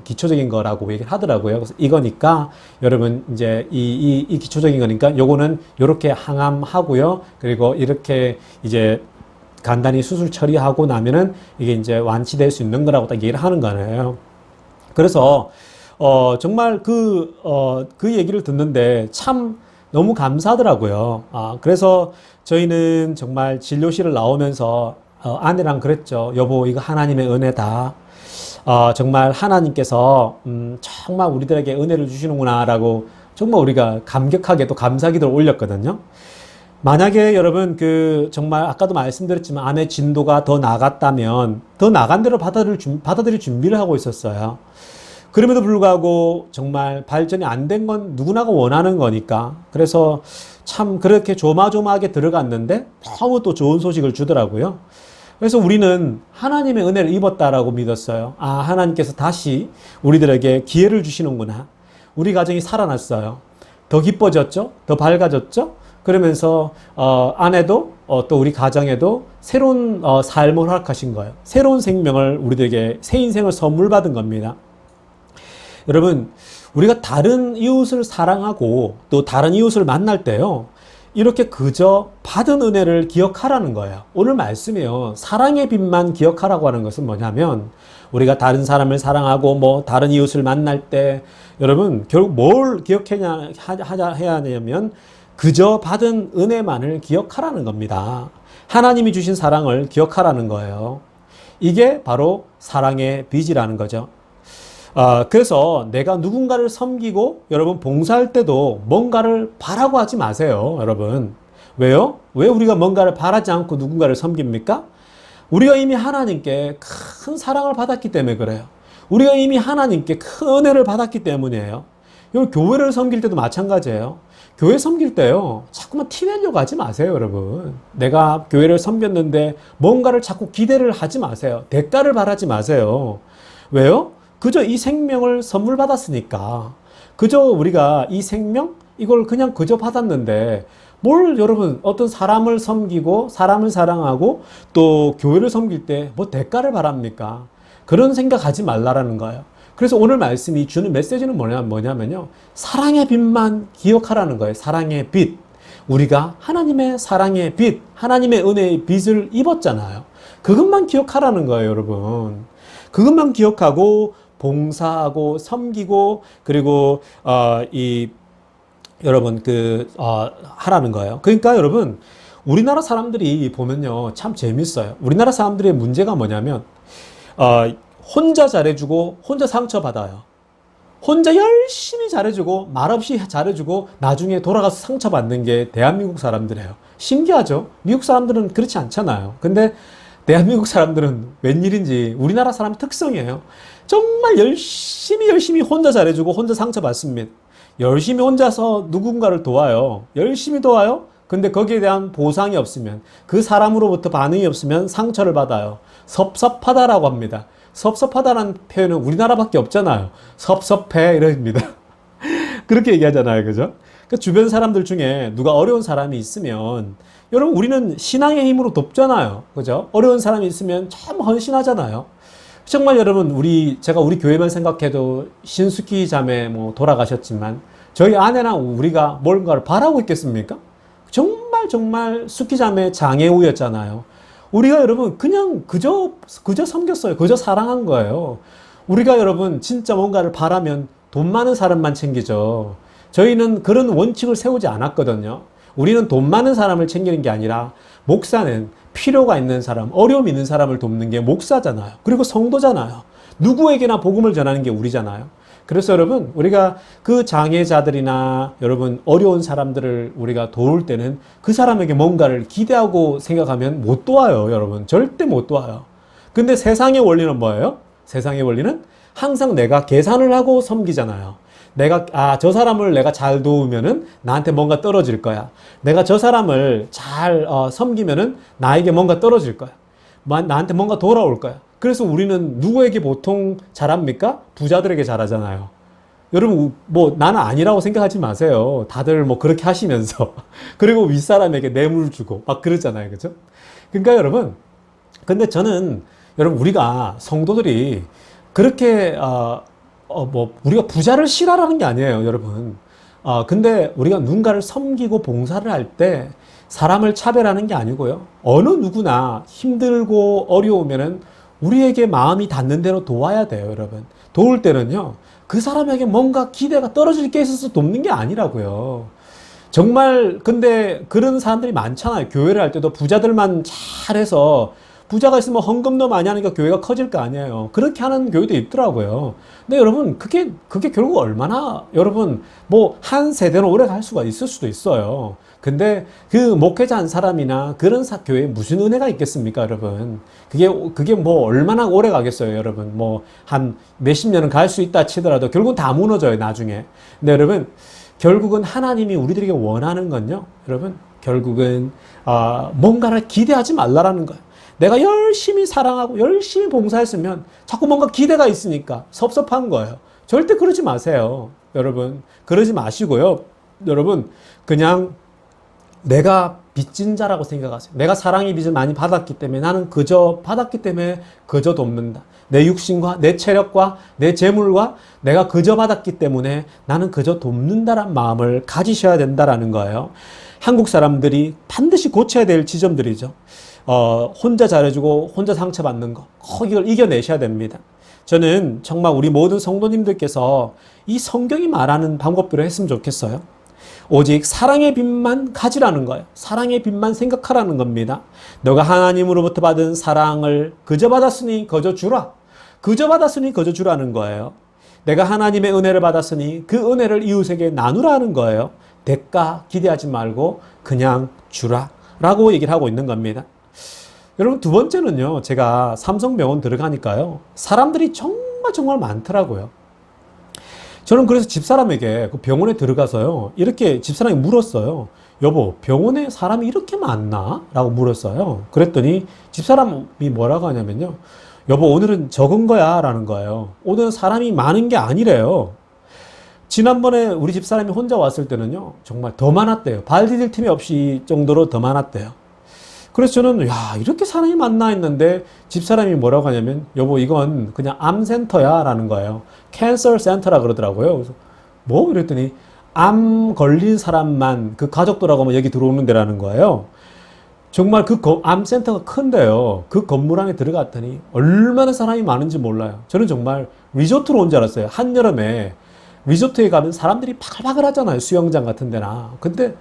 [SPEAKER 1] 기초적인 거라고 얘기를 하더라고요. 그래서 이거니까 여러분 이제 이 기초적인 거니까 요거는 요렇게 항암하고요. 그리고 이렇게 이제 간단히 수술 처리하고 나면은 이게 이제 완치될 수 있는 거라고 딱 얘기를 하는 거예요. 그래서 정말 그 얘기를 듣는데 참 너무 감사하더라고요. 그래서 저희는 정말 진료실을 나오면서 아내랑 그랬죠. 여보, 이거 하나님의 은혜다. 정말 하나님께서 정말 우리들에게 은혜를 주시는구나라고 정말 우리가 감격하게 또 감사기도를 올렸거든요. 만약에 여러분 정말 아까도 말씀드렸지만 암의 진도가 더 나갔다면 더 나간 대로 받아들일 준비를 하고 있었어요. 그럼에도 불구하고 정말 발전이 안 된 건 누구나가 원하는 거니까 그래서 참 그렇게 조마조마하게 들어갔는데 너무 또 좋은 소식을 주더라고요. 그래서 우리는 하나님의 은혜를 입었다라고 믿었어요. 하나님께서 다시 우리들에게 기회를 주시는구나. 우리 가정이 살아났어요. 더 기뻐졌죠? 더 밝아졌죠? 그러면서 아내도 또 우리 가정에도 새로운 삶을 허락하신 거예요. 새로운 생명을 우리들에게 새 인생을 선물 받은 겁니다. 여러분, 우리가 다른 이웃을 사랑하고 또 다른 이웃을 만날 때요. 이렇게 그저 받은 은혜를 기억하라는 거예요. 오늘 말씀이요. 사랑의 빛만 기억하라고 하는 것은 뭐냐면 우리가 다른 사람을 사랑하고 다른 이웃을 만날 때 여러분 결국 뭘 기억해야 하냐면 그저 받은 은혜만을 기억하라는 겁니다. 하나님이 주신 사랑을 기억하라는 거예요. 이게 바로 사랑의 빚이라는 거죠. 그래서 내가 누군가를 섬기고 여러분 봉사할 때도 뭔가를 바라고 하지 마세요. 여러분. 왜요? 왜 우리가 뭔가를 바라지 않고 누군가를 섬깁니까? 우리가 이미 하나님께 큰 사랑을 받았기 때문에 그래요. 우리가 이미 하나님께 큰 은혜를 받았기 때문이에요. 교회를 섬길 때도 마찬가지예요. 교회 섬길 때요, 자꾸만 티 내려고 하지 마세요, 여러분. 내가 교회를 섬겼는데 뭔가를 자꾸 기대를 하지 마세요. 대가를 바라지 마세요. 왜요? 그저 이 생명을 선물 받았으니까. 그저 우리가 이 생명? 이걸 그냥 그저 받았는데, 뭘 여러분, 어떤 사람을 섬기고, 사람을 사랑하고, 또 교회를 섬길 때 뭐 대가를 바랍니까? 그런 생각하지 말라라는 거예요. 그래서 오늘 말씀이 주는 메시지는 뭐냐면요. 사랑의 빛만 기억하라는 거예요. 사랑의 빛. 우리가 하나님의 사랑의 빛, 하나님의 은혜의 빛을 입었잖아요. 그것만 기억하라는 거예요, 여러분. 그것만 기억하고 봉사하고 섬기고 그리고 여러분 하라는 거예요. 그러니까 여러분 우리나라 사람들이 보면요 참 재밌어요. 우리나라 사람들의 문제가 뭐냐면 혼자 잘해주고 혼자 상처받아요. 혼자 열심히 잘해주고 말없이 잘해주고 나중에 돌아가서 상처받는 게 대한민국 사람들이에요. 신기하죠? 미국 사람들은 그렇지 않잖아요. 근데 대한민국 사람들은 웬일인지 우리나라 사람 특성이에요. 정말 열심히 혼자 잘해주고 혼자 상처받습니다. 열심히 혼자서 누군가를 도와요. 열심히 도와요. 근데 거기에 대한 보상이 없으면 그 사람으로부터 반응이 없으면 상처를 받아요. 섭섭하다라고 합니다. 섭섭하다라는 표현은 우리나라밖에 없잖아요. 섭섭해 이럽니다. 그렇게 얘기하잖아요. 그죠? 그 주변 사람들 중에 누가 어려운 사람이 있으면 여러분 우리는 신앙의 힘으로 돕잖아요. 그죠? 어려운 사람이 있으면 참 헌신하잖아요. 정말 여러분 제가 우리 교회만 생각해도 신숙희 자매 뭐 돌아가셨지만 저희 아내랑 우리가 뭔가를 바라고 있겠습니까? 정말 숙희 자매 장애우였잖아요. 우리가 여러분 그냥 그저 섬겼어요. 그저 사랑한 거예요. 우리가 여러분 진짜 뭔가를 바라면 돈 많은 사람만 챙기죠. 저희는 그런 원칙을 세우지 않았거든요. 우리는 돈 많은 사람을 챙기는 게 아니라 목사는 필요가 있는 사람, 어려움 있는 사람을 돕는 게 목사잖아요. 그리고 성도잖아요. 누구에게나 복음을 전하는 게 우리잖아요. 그래서 여러분 우리가 그 장애자들이나 여러분 어려운 사람들을 우리가 도울 때는 그 사람에게 뭔가를 기대하고 생각하면 못 도와요. 여러분 절대 못 도와요. 근데 세상의 원리는 뭐예요? 세상의 원리는 항상 내가 계산을 하고 섬기잖아요. 저 사람을 내가 잘 도우면은 나한테 뭔가 떨어질 거야. 내가 저 사람을 잘 섬기면은 나에게 뭔가 떨어질 거야. 나한테 뭔가 돌아올 거야. 그래서 우리는 누구에게 보통 잘합니까? 부자들에게 잘하잖아요. 여러분, 뭐 나는 아니라고 생각하지 마세요. 다들 뭐 그렇게 하시면서. 그리고 윗사람에게 뇌물 주고 막 그러잖아요. 그죠? 그러니까 여러분, 근데 저는 여러분 우리가 성도들이 그렇게 우리가 부자를 싫어하는 게 아니에요, 여러분. 근데 우리가 누군가를 섬기고 봉사를 할 때 사람을 차별하는 게 아니고요. 어느 누구나 힘들고 어려우면은 우리에게 마음이 닿는 대로 도와야 돼요, 여러분. 도울 때는요, 그 사람에게 뭔가 기대가 떨어질 게 있어서 돕는 게 아니라고요. 정말, 근데 그런 사람들이 많잖아요. 교회를 할 때도 부자들만 잘해서 부자가 있으면 헌금도 많이 하니까 교회가 커질 거 아니에요. 그렇게 하는 교회도 있더라고요. 근데 여러분, 그게 결국 얼마나, 여러분, 뭐, 한 세대는 오래 갈 수가 있을 수도 있어요. 근데 그 목회자 한 사람이나 그런 교회에 무슨 은혜가 있겠습니까, 여러분? 그게 뭐, 얼마나 오래 가겠어요, 여러분? 뭐, 한 몇십 년은 갈 수 있다 치더라도 결국은 다 무너져요, 나중에. 근데 여러분, 결국은 하나님이 우리들에게 원하는 건요, 여러분, 결국은, 뭔가를 기대하지 말라라는 거예요. 내가 열심히 사랑하고 열심히 봉사했으면 자꾸 뭔가 기대가 있으니까 섭섭한 거예요. 절대 그러지 마세요. 여러분, 그러지 마시고요. 여러분, 그냥 내가 빚진 자라고 생각하세요. 내가 사랑의 빚을 많이 받았기 때문에 나는 받았기 때문에 그저 돕는다. 내 육신과 내 체력과 내 재물과 내가 그저 받았기 때문에 나는 그저 돕는다란 마음을 가지셔야 된다라는 거예요. 한국 사람들이 반드시 고쳐야 될 지점들이죠. 혼자 잘해주고 혼자 상처받는 거, 이걸 이겨내셔야 됩니다. 저는 정말 우리 모든 성도님들께서 이 성경이 말하는 방법대로 했으면 좋겠어요. 오직 사랑의 빛만 가지라는 거예요. 사랑의 빛만 생각하라는 겁니다. 너가 하나님으로부터 받은 사랑을 그저 받았으니 그저 주라. 그저 받았으니 그저 주라는 거예요. 내가 하나님의 은혜를 받았으니 그 은혜를 이웃에게 나누라는 거예요. 대가 기대하지 말고 그냥 주라 라고 얘기를 하고 있는 겁니다. 여러분, 두 번째는요, 제가 삼성병원 들어가니까요, 사람들이 정말 많더라고요. 저는 그래서 집사람에게 그 병원에 들어가서요, 이렇게 집사람이 물었어요. 여보, 병원에 사람이 이렇게 많나? 라고 물었어요. 그랬더니 집사람이 뭐라고 하냐면요, 여보, 오늘은 적은 거야 라는 거예요. 오늘은 사람이 많은 게 아니래요. 지난번에 우리 집사람이 혼자 왔을 때는요, 정말 더 많았대요. 발 디딜 틈이 없이 정도로 더 많았대요. 그래서 저는 이렇게 사람이 많나 했는데 집사람이 뭐라고 하냐면, 여보, 이건 그냥 암센터야 라는 거예요. 캔서 센터라 그러더라고요. 그래서 뭐? 이랬더니 암 걸린 사람만 그 가족들하고 여기 들어오는 데라는 거예요. 정말 그 암센터가 큰데요. 그 건물 안에 들어갔더니 얼마나 사람이 많은지 몰라요. 저는 정말 리조트로 온 줄 알았어요. 한여름에 리조트에 가면 사람들이 바글바글 하잖아요. 수영장 같은 데나. 근데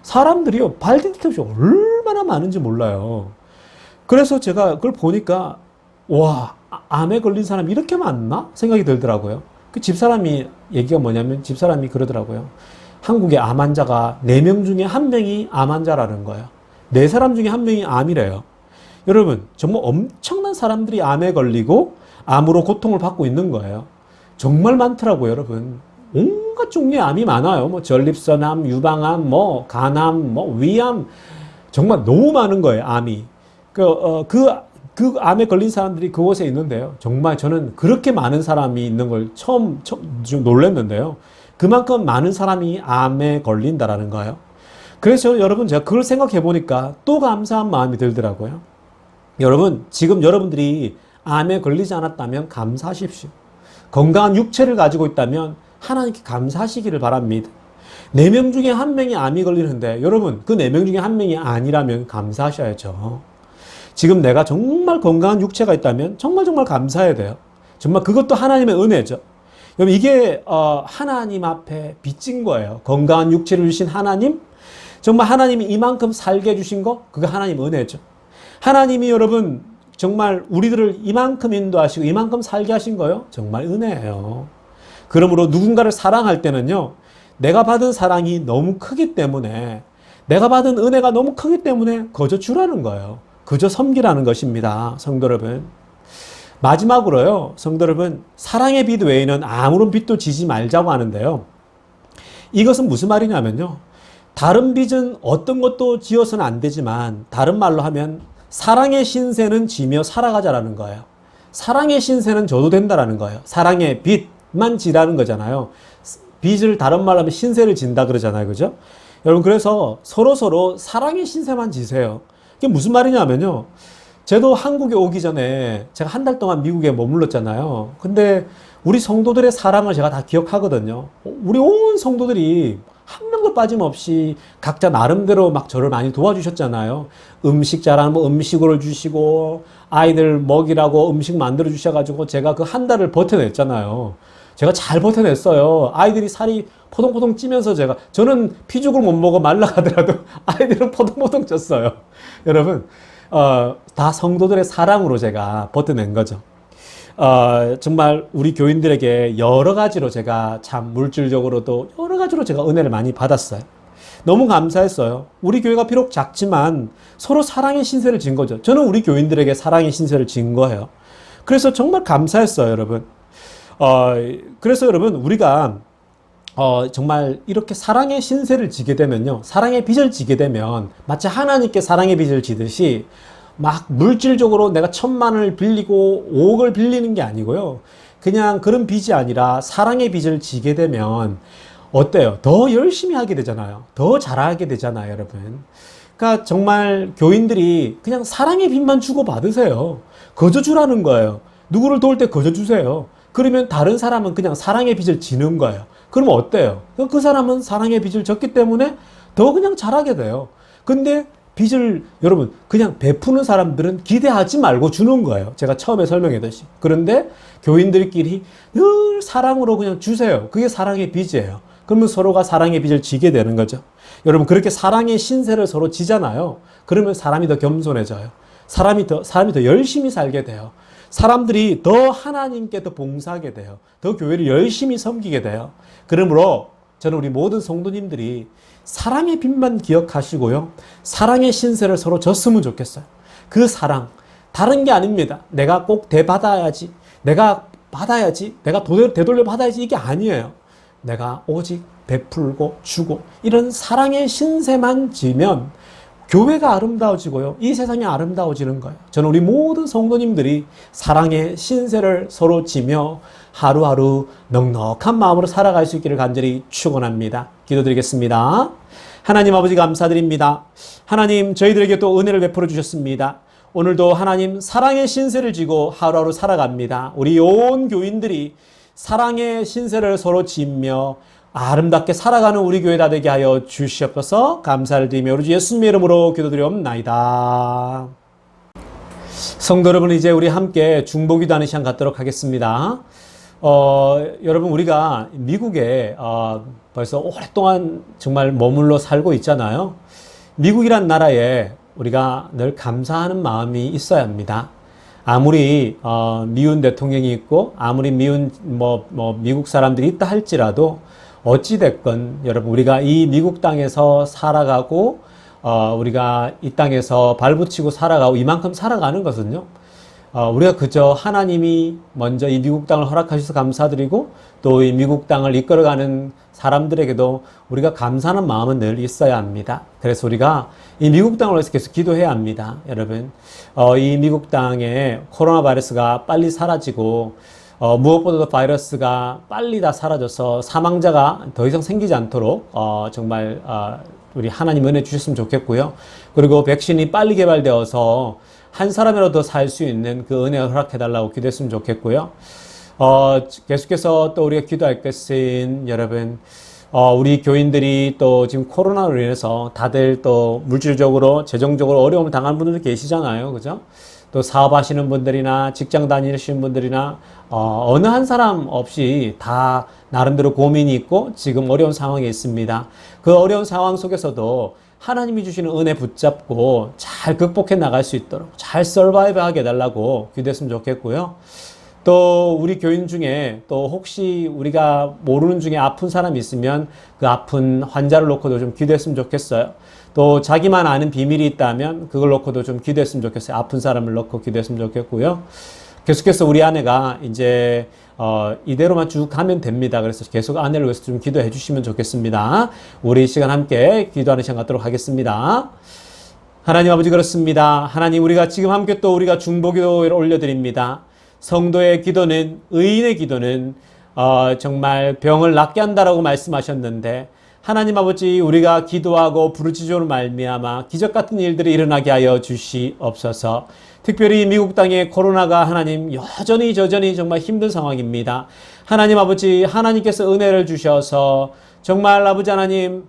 [SPEAKER 1] 사람들이요, 발 디딜 틈이 얼마나 많은지 몰라요. 그래서 제가 그걸 보니까, 와, 암에 걸린 사람이 이렇게 많나? 생각이 들더라고요. 그 집사람이, 얘기가 뭐냐면, 집사람이 그러더라고요. 한국에 암 환자가 4명 중에 1명이 암 환자라는 거예요. 4사람 중에 1명이 암이래요. 여러분, 정말 엄청난 사람들이 암에 걸리고, 암으로 고통을 받고 있는 거예요. 정말 많더라고요, 여러분. 온갖 종류의 암이 많아요. 뭐 전립선암, 유방암, 뭐 간암, 뭐 위암, 정말 너무 많은 거예요. 암이. 그 암에 걸린 사람들이 그곳에 있는데요. 정말 저는 그렇게 많은 사람이 있는 걸 처음 좀 놀랐는데요. 그만큼 많은 사람이 암에 걸린다라는 거예요. 그래서 여러분 제가 그걸 생각해 보니까 또 감사한 마음이 들더라고요. 여러분 지금 여러분들이 암에 걸리지 않았다면 감사하십시오. 건강한 육체를 가지고 있다면 하나님께 감사하시기를 바랍니다. 4명 중에 1명이 암이 걸리는데 여러분 그 4명 중에 1명이 아니라면 감사하셔야죠. 지금 내가 정말 건강한 육체가 있다면 정말 감사해야 돼요. 정말 그것도 하나님의 은혜죠. 여러분 이게 하나님 앞에 빚진 거예요. 건강한 육체를 주신 하나님, 정말 하나님이 이만큼 살게 해주신 거, 그거 하나님 은혜죠. 하나님이 여러분 정말 우리들을 이만큼 인도하시고 이만큼 살게 하신 거요, 정말 은혜예요. 그러므로 누군가를 사랑할 때는요, 내가 받은 사랑이 너무 크기 때문에, 내가 받은 은혜가 너무 크기 때문에 거저 주라는 거예요. 그저 섬기라는 것입니다. 성도 여러분. 마지막으로요, 성도 여러분, 사랑의 빛 외에는 아무런 빛도 지지 말자고 하는데요. 이것은 무슨 말이냐면요, 다른 빛은 어떤 것도 지어서는 안 되지만 다른 말로 하면 사랑의 신세는 지며 살아가자라는 거예요. 사랑의 신세는 져도 된다라는 거예요. 사랑의 빛만 지라는 거잖아요. 빛을 다른 말로 하면 신세를 진다 그러잖아요. 그죠? 여러분 그래서 서로 사랑의 신세만 지세요. 이게 무슨 말이냐면요, 저도 한국에 오기 전에 제가 한 달 동안 미국에 머물렀잖아요. 근데 우리 성도들의 사랑을 제가 다 기억하거든요. 우리 온 성도들이 한 명도 빠짐없이 각자 나름대로 막 저를 많이 도와주셨잖아요. 음식 잘하는 뭐 음식으로 주시고, 아이들 먹이라고 음식 만들어 주셔가지고 제가 그 한 달을 버텨냈잖아요. 제가 잘 버텨냈어요. 아이들이 살이 포동포동 찌면서 저는 피죽을 못 먹어 말라가더라도 아이들은 포동포동 쪘어요. 여러분, 다 성도들의 사랑으로 제가 버텨낸 거죠. 정말 우리 교인들에게 여러 가지로 제가 참 물질적으로도 여러 가지로 제가 은혜를 많이 받았어요. 너무 감사했어요. 우리 교회가 비록 작지만 서로 사랑의 신세를 진 거죠. 저는 우리 교인들에게 사랑의 신세를 진 거예요. 그래서 정말 감사했어요, 여러분. 그래서 여러분, 우리가 정말 이렇게 사랑의 신세를 지게 되면요, 사랑의 빚을 지게 되면 마치 하나님께 사랑의 빚을 지듯이 막 물질적으로 내가 1,000만을 빌리고 5억을 빌리는 게 아니고요, 그냥 그런 빚이 아니라 사랑의 빚을 지게 되면 어때요? 더 열심히 하게 되잖아요. 더 잘하게 되잖아요, 여러분. 그러니까 정말 교인들이 그냥 사랑의 빚만 주고 받으세요. 거저 주라는 거예요. 누구를 도울 때 거저 주세요. 그러면 다른 사람은 그냥 사랑의 빚을 지는 거예요. 그러면 어때요? 그 사람은 사랑의 빚을 졌기 때문에 더 그냥 잘하게 돼요. 근데 빚을 여러분 그냥 베푸는 사람들은 기대하지 말고 주는 거예요. 제가 처음에 설명했듯이. 그런데 교인들끼리 늘 사랑으로 그냥 주세요. 그게 사랑의 빚이에요. 그러면 서로가 사랑의 빚을 지게 되는 거죠. 여러분 그렇게 사랑의 신세를 서로 지잖아요. 그러면 사람이 더 겸손해져요. 사람이 더 열심히 살게 돼요. 사람들이 더 하나님께 더 봉사하게 돼요. 더 교회를 열심히 섬기게 돼요. 그러므로 저는 우리 모든 성도님들이 사랑의 빛만 기억하시고요, 사랑의 신세를 서로 졌으면 좋겠어요. 그 사랑, 다른 게 아닙니다. 내가 꼭 대받아야지, 내가 받아야지, 내가 되돌려 받아야지, 이게 아니에요. 내가 오직 베풀고 주고 이런 사랑의 신세만 지면 교회가 아름다워지고요, 이 세상이 아름다워지는 거예요. 저는 우리 모든 성도님들이 사랑의 신세를 서로 지며 하루하루 넉넉한 마음으로 살아갈 수 있기를 간절히 축원합니다. 기도드리겠습니다. 하나님 아버지 감사드립니다. 하나님 저희들에게 또 은혜를 베풀어 주셨습니다. 오늘도 하나님 사랑의 신세를 지고 하루하루 살아갑니다. 우리 온 교인들이 사랑의 신세를 서로 지며 아름답게 살아가는 우리 교회 다 되게 하여 주시옵소서. 감사를 드리며 우리 주 예수님의 이름으로 기도드리옵나이다. 성도 여러분, 이제 우리 함께 중보기도하는 시간 갖도록 하겠습니다. 여러분 우리가 미국에 벌써 오랫동안 정말 머물러 살고 있잖아요. 미국이란 나라에 우리가 늘 감사하는 마음이 있어야 합니다. 아무리 미운 대통령이 있고 아무리 미운 미국 사람들이 있다 할지라도 어찌됐건 여러분 우리가 이 미국 땅에서 살아가고 우리가 이 땅에서 발붙이고 살아가고 이만큼 살아가는 것은요, 우리가 그저 하나님이 먼저 이 미국 땅을 허락하셔서 감사드리고 또 이 미국 땅을 이끌어가는 사람들에게도 우리가 감사하는 마음은 늘 있어야 합니다. 그래서 우리가 이 미국 땅을 위해서 계속 기도해야 합니다. 여러분 이 미국 땅에 코로나 바이러스가 빨리 사라지고 무엇보다도 바이러스가 빨리 다 사라져서 사망자가 더 이상 생기지 않도록 정말 우리 하나님 은혜 주셨으면 좋겠고요. 그리고 백신이 빨리 개발되어서 한 사람이라도 더 살 수 있는 그 은혜를 허락해달라고 기도했으면 좋겠고요. 계속해서 또 우리가 기도할 것은 여러분, 우리 교인들이 또 지금 코로나로 인해서 다들 또 물질적으로, 재정적으로 어려움을 당하는 분들도 계시잖아요. 그죠? 또 사업하시는 분들이나 직장 다니시는 분들이나, 어느 한 사람 없이 다 나름대로 고민이 있고 지금 어려운 상황에 있습니다. 그 어려운 상황 속에서도 하나님이 주시는 은혜 붙잡고 잘 극복해 나갈 수 있도록 잘 서바이브 하게 해달라고 기도했으면 좋겠고요. 또 우리 교인 중에 또 혹시 우리가 모르는 중에 아픈 사람이 있으면 그 아픈 환자를 놓고도 좀 기도했으면 좋겠어요. 또 자기만 아는 비밀이 있다면 그걸 놓고도 좀 기도했으면 좋겠어요. 아픈 사람을 놓고 기도했으면 좋겠고요. 계속해서 우리 아내가 이제 이대로만 쭉 가면 됩니다. 그래서 계속 아내를 위해서 좀 기도해 주시면 좋겠습니다. 우리 이 시간 함께 기도하는 시간 갖도록 하겠습니다. 하나님 아버지, 그렇습니다. 하나님, 우리가 지금 함께 또 우리가 중보기도를 올려드립니다. 성도의 기도는, 의인의 기도는 정말 병을 낫게 한다라고 말씀하셨는데, 하나님 아버지, 우리가 기도하고 부르짖음으로 말미암아 기적 같은 일들이 일어나게 하여 주시옵소서. 특별히 미국 땅의 코로나가 하나님 여전히 정말 힘든 상황입니다. 하나님 아버지, 하나님께서 은혜를 주셔서 정말 아버지 하나님,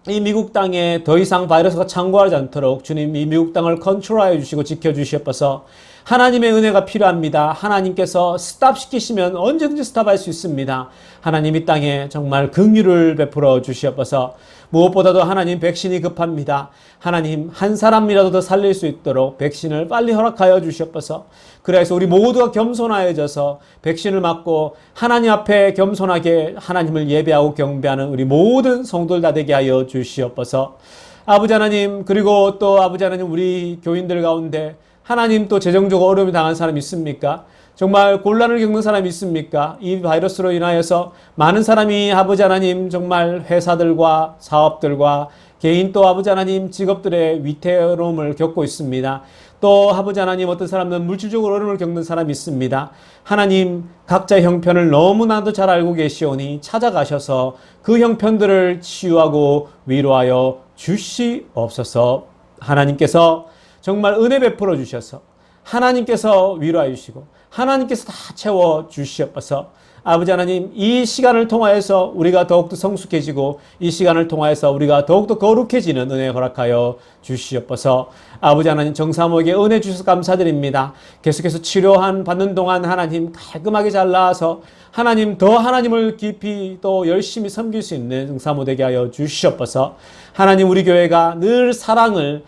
[SPEAKER 1] 이 미국 땅에 더 이상 바이러스가 창궐하지 않도록 주님 이 미국 땅을 컨트롤하여 주시고 지켜주시옵소서. 하나님의 은혜가 필요합니다. 하나님께서 스탑시키시면 언제든지 스탑할 수 있습니다. 하나님 이 땅에 정말 긍휼을 베풀어 주시옵소서. 무엇보다도 하나님 백신이 급합니다. 하나님 한 사람이라도 더 살릴 수 있도록 백신을 빨리 허락하여 주시옵소서. 그래서 우리 모두가 겸손하여져서 백신을 맞고 하나님 앞에 겸손하게 하나님을 예배하고 경배하는 우리 모든 성도들 다 되게 하여 주시옵소서. 아버지 하나님, 그리고 또 아버지 하나님, 우리 교인들 가운데 하나님 또 재정적으로 어려움을 당한 사람이 있습니까? 정말 곤란을 겪는 사람이 있습니까? 이 바이러스로 인하여서 많은 사람이 아버지 하나님 정말 회사들과 사업들과 개인 또 아버지 하나님 직업들의 위태로움을 겪고 있습니다. 또 아버지 하나님 어떤 사람은 물질적으로 어려움을 겪는 사람이 있습니다. 하나님 각자의 형편을 너무나도 잘 알고 계시오니 찾아가셔서 그 형편들을 치유하고 위로하여 주시옵소서. 하나님께서 정말 은혜 베풀어 주셔서 하나님께서 위로해 주시고 하나님께서 다 채워 주시옵소서. 아버지 하나님, 이 시간을 통하여서 우리가 더욱더 성숙해지고 이 시간을 통하여서 우리가 더욱더 거룩해지는 은혜 허락하여 주시옵소서. 아버지 하나님, 정사모에게 은혜 주셔서 감사드립니다. 계속해서 치료한 받는 동안 하나님 깔끔하게 잘 나아서 하나님 더 하나님을 깊이 또 열심히 섬길 수 있는 정사모 되게 하여 주시옵소서. 하나님, 우리 교회가 늘 사랑을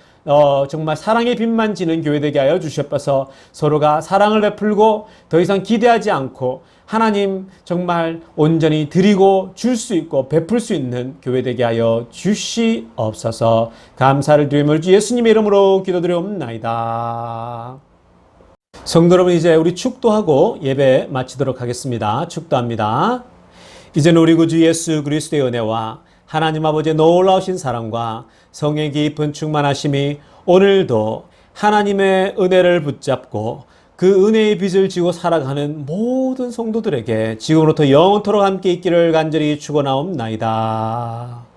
[SPEAKER 1] 정말 사랑의 빛만 지는 교회 되게 하여 주시옵소서. 서로가 사랑을 베풀고 더 이상 기대하지 않고 하나님 정말 온전히 드리고 줄 수 있고 베풀 수 있는 교회 되게 하여 주시옵소서. 감사를 드리며 주 예수님의 이름으로 기도드리옵나이다. 성도 여러분, 이제 우리 축도하고 예배 마치도록 하겠습니다. 축도합니다. 이제는 우리 구주 예수 그리스도의 은혜와 하나님 아버지의 놀라우신 사랑과 성의 깊은 충만하심이 오늘도 하나님의 은혜를 붙잡고 그 은혜의 빚을 지고 살아가는 모든 성도들에게 지금으로부터 영원토록 함께 있기를 간절히 축원하옵나이다.